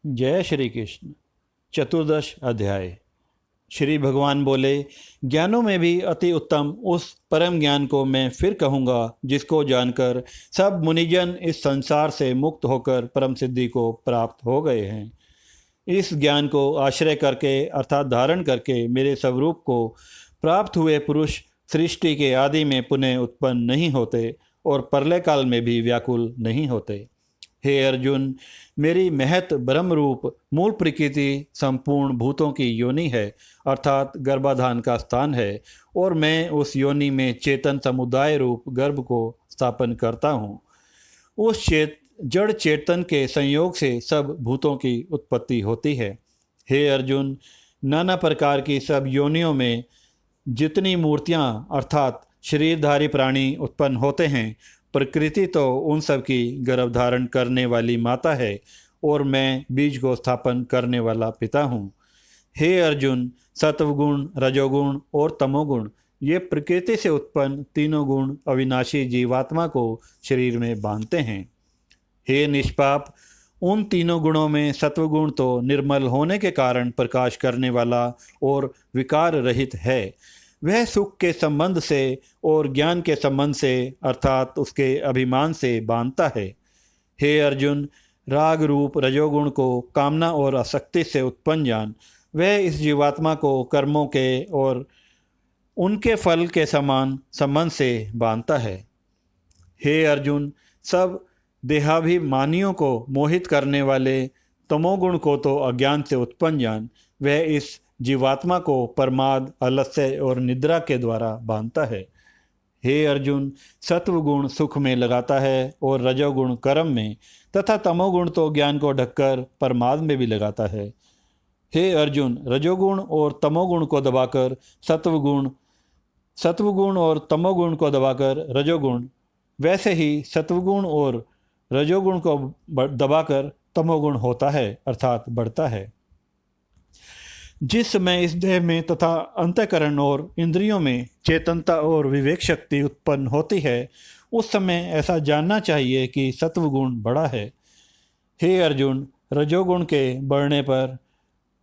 जय श्री कृष्ण। चतुर्दश अध्याय। श्री भगवान बोले, ज्ञानों में भी अति उत्तम उस परम ज्ञान को मैं फिर कहूँगा जिसको जानकर सब मुनिजन इस संसार से मुक्त होकर परम सिद्धि को प्राप्त हो गए हैं। इस ज्ञान को आश्रय करके अर्थात धारण करके मेरे स्वरूप को प्राप्त हुए पुरुष सृष्टि के आदि में पुनः उत्पन्न नहीं होते और प्रलय काल में भी व्याकुल नहीं होते। हे अर्जुन, मेरी महत ब्रह्म रूप मूल प्रकृति संपूर्ण भूतों की योनि है, अर्थात गर्भाधान का स्थान है, और मैं उस योनि में चेतन समुदाय रूप गर्भ को स्थापन करता हूँ। उस जड़ चेतन के संयोग से सब भूतों की उत्पत्ति होती है। हे अर्जुन, नाना प्रकार की सब योनियों में जितनी मूर्तियाँ अर्थात शरीरधारी प्राणी उत्पन्न होते हैं, प्रकृति तो उन सब की गर्भ धारण करने वाली माता है और मैं बीज को स्थापन करने वाला पिता हूँ। हे अर्जुन, सत्वगुण, रजोगुण और तमोगुण ये प्रकृति से उत्पन्न तीनों गुण अविनाशी जीवात्मा को शरीर में बांधते हैं। हे निष्पाप, उन तीनों गुणों में सत्वगुण तो निर्मल होने के कारण प्रकाश करने वाला और विकार रहित है। वह सुख के संबंध से और ज्ञान के संबंध से अर्थात उसके अभिमान से बांधता है। हे अर्जुन, राग रूप रजोगुण को कामना और आसक्ति से उत्पन्न जान। वह इस जीवात्मा को कर्मों के और उनके फल के समान संबंध से बांधता है। हे अर्जुन, सब देहाभिमानियों को मोहित करने वाले तमोगुण को तो अज्ञान से उत्पन्न जान। वह इस जीवात्मा को प्रमाद, आलस्य और निद्रा के द्वारा बांधता है। हे अर्जुन, सत्वगुण सुख में लगाता है और रजोगुण कर्म में तथा तमोगुण तो ज्ञान को ढककर प्रमाद में भी लगाता है। हे अर्जुन, रजोगुण और तमोगुण को दबाकर सत्वगुण और तमोगुण को दबाकर रजोगुण, वैसे ही सत्वगुण और रजोगुण को दबाकर तमोगुण होता है अर्थात बढ़ता है। जिस समय इस देह में तथा अंतःकरण और इंद्रियों में चेतनता और विवेक शक्ति उत्पन्न होती है, उस समय ऐसा जानना चाहिए कि सत्वगुण बड़ा है। हे अर्जुन, रजोगुण के बढ़ने पर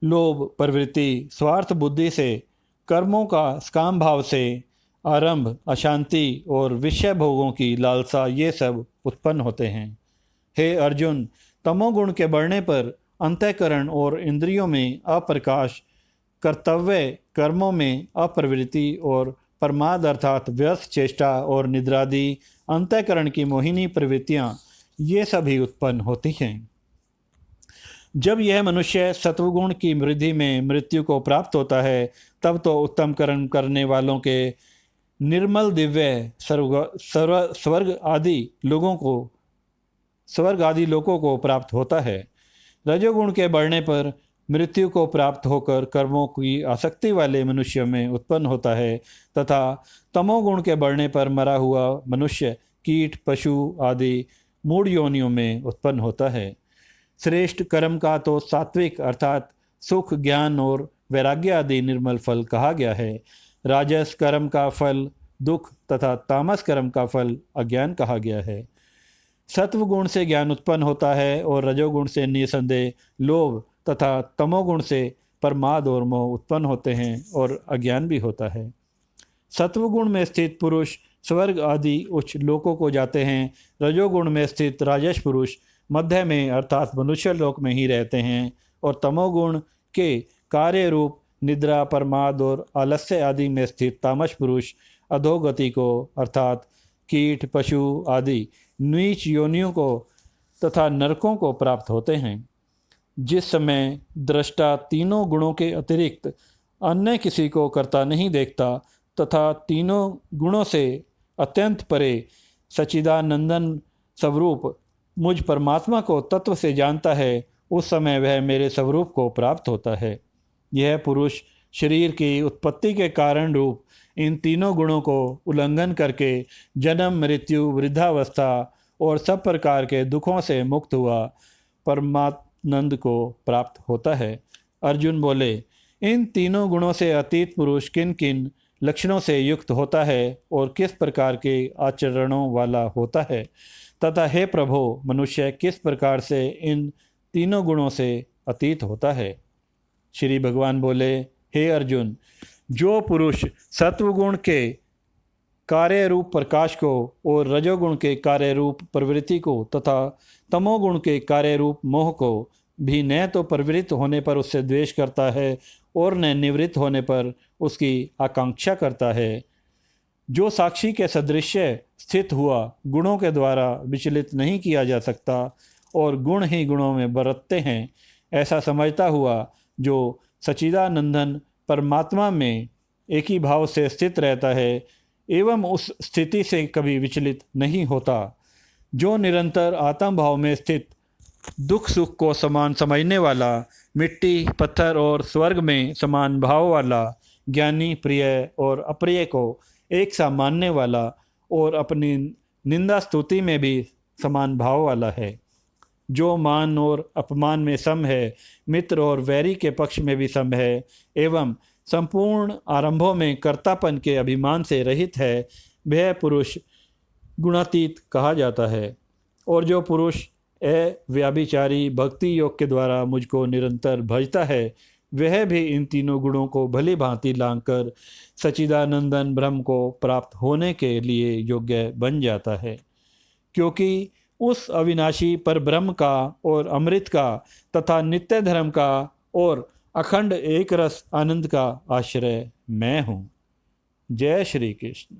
लोभ प्रवृत्ति, स्वार्थ बुद्धि से, कर्मों का काम भाव से आरंभ, अशांति और विषय भोगों की लालसा, ये सब उत्पन्न होते हैं। हे अर्जुन, तमोगुण के बढ़ने पर अंतःकरण और इंद्रियों में अप्रकाश, कर्तव्य कर्मों में अप्रवृत्ति और प्रमाद अर्थात व्यर्थ चेष्टा और निद्रादि अंतःकरण की मोहिनी प्रवृत्तियाँ ये सभी उत्पन्न होती हैं। जब यह मनुष्य सत्वगुण की वृद्धि में मृत्यु को प्राप्त होता है, तब तो उत्तम कर्म करने वालों के निर्मल दिव्य स्वर्ग आदि लोगों को प्राप्त होता है। रजोगुण के बढ़ने पर मृत्यु को प्राप्त होकर कर्मों की आसक्ति वाले मनुष्य में उत्पन्न होता है तथा तमोगुण के बढ़ने पर मरा हुआ मनुष्य कीट, पशु आदि मूढ़ योनियों में उत्पन्न होता है। श्रेष्ठ कर्म का तो सात्विक अर्थात सुख, ज्ञान और वैराग्य आदि निर्मल फल कहा गया है। राजस कर्म का फल दुख तथा तामस कर्म का फल अज्ञान कहा गया है। सत्वगुण से ज्ञान उत्पन्न होता है और रजोगुण से निसंदेह लोभ तथा तमोगुण से प्रमाद और मोह उत्पन्न होते हैं और अज्ञान भी होता है। सत्वगुण में स्थित पुरुष स्वर्ग आदि उच्च लोकों को जाते हैं। रजोगुण में स्थित राजस पुरुष मध्य में अर्थात मनुष्य लोक में ही रहते हैं और तमोगुण के कार्य रूप निद्रा, प्रमाद और आलस्य आदि में स्थित तामस पुरुष अधोगति को अर्थात कीट, पशु आदि नीच योनियों को तथा नरकों को प्राप्त होते हैं। जिस समय दृष्टा तीनों गुणों के अतिरिक्त अन्य किसी को करता नहीं देखता तथा तीनों गुणों से अत्यंत परे सच्चिदानंदन स्वरूप मुझ परमात्मा को तत्व से जानता है, उस समय वह मेरे स्वरूप को प्राप्त होता है। यह पुरुष शरीर की उत्पत्ति के कारण रूप इन तीनों गुणों को उल्लंघन करके जन्म, मृत्यु, वृद्धावस्था और सब प्रकार के दुखों से मुक्त हुआ परमानंद को प्राप्त होता है। अर्जुन बोले, इन तीनों गुणों से अतीत पुरुष किन किन लक्षणों से युक्त होता है और किस प्रकार के आचरणों वाला होता है तथा हे प्रभो, मनुष्य किस प्रकार से इन तीनों गुणों से अतीत होता है। श्री भगवान बोले, हे अर्जुन, जो पुरुष सत्वगुण के कार्य रूप प्रकाश को और रजोगुण के कार्य रूप प्रवृत्ति को तथा तमोगुण के कार्य रूप मोह को भी न तो प्रवृत्त होने पर उससे द्वेष करता है और न निवृत्त होने पर उसकी आकांक्षा करता है, जो साक्षी के सदृश्य स्थित हुआ गुणों के द्वारा विचलित नहीं किया जा सकता और गुण ही गुणों में बरतते हैं, ऐसा समझता हुआ जो सच्चिदानंदन परमात्मा में एक ही भाव से स्थित रहता है एवं उस स्थिति से कभी विचलित नहीं होता, जो निरंतर आत्म भाव में स्थित दुख सुख को समान समझने वाला, मिट्टी पत्थर और स्वर्ग में समान भाव वाला, ज्ञानी प्रिय और अप्रिय को एक सा मानने वाला और अपनी निंदा स्तुति में भी समान भाव वाला है, जो मान और अपमान में सम है, मित्र और वैरी के पक्ष में भी सम है एवं संपूर्ण आरंभों में कर्तापन के अभिमान से रहित है, वह पुरुष गुणातीत कहा जाता है। और जो पुरुष अव्यभिचारी भक्ति योग के द्वारा मुझको निरंतर भजता है, वह भी इन तीनों गुणों को भली भांति लांघकर सच्चिदानंदन ब्रह्म को प्राप्त होने के लिए योग्य बन जाता है, क्योंकि उस अविनाशी पर ब्रह्म का और अमृत का तथा नित्य धर्म का और अखंड एक रस आनंद का आश्रय मैं हूँ। जय श्री कृष्ण।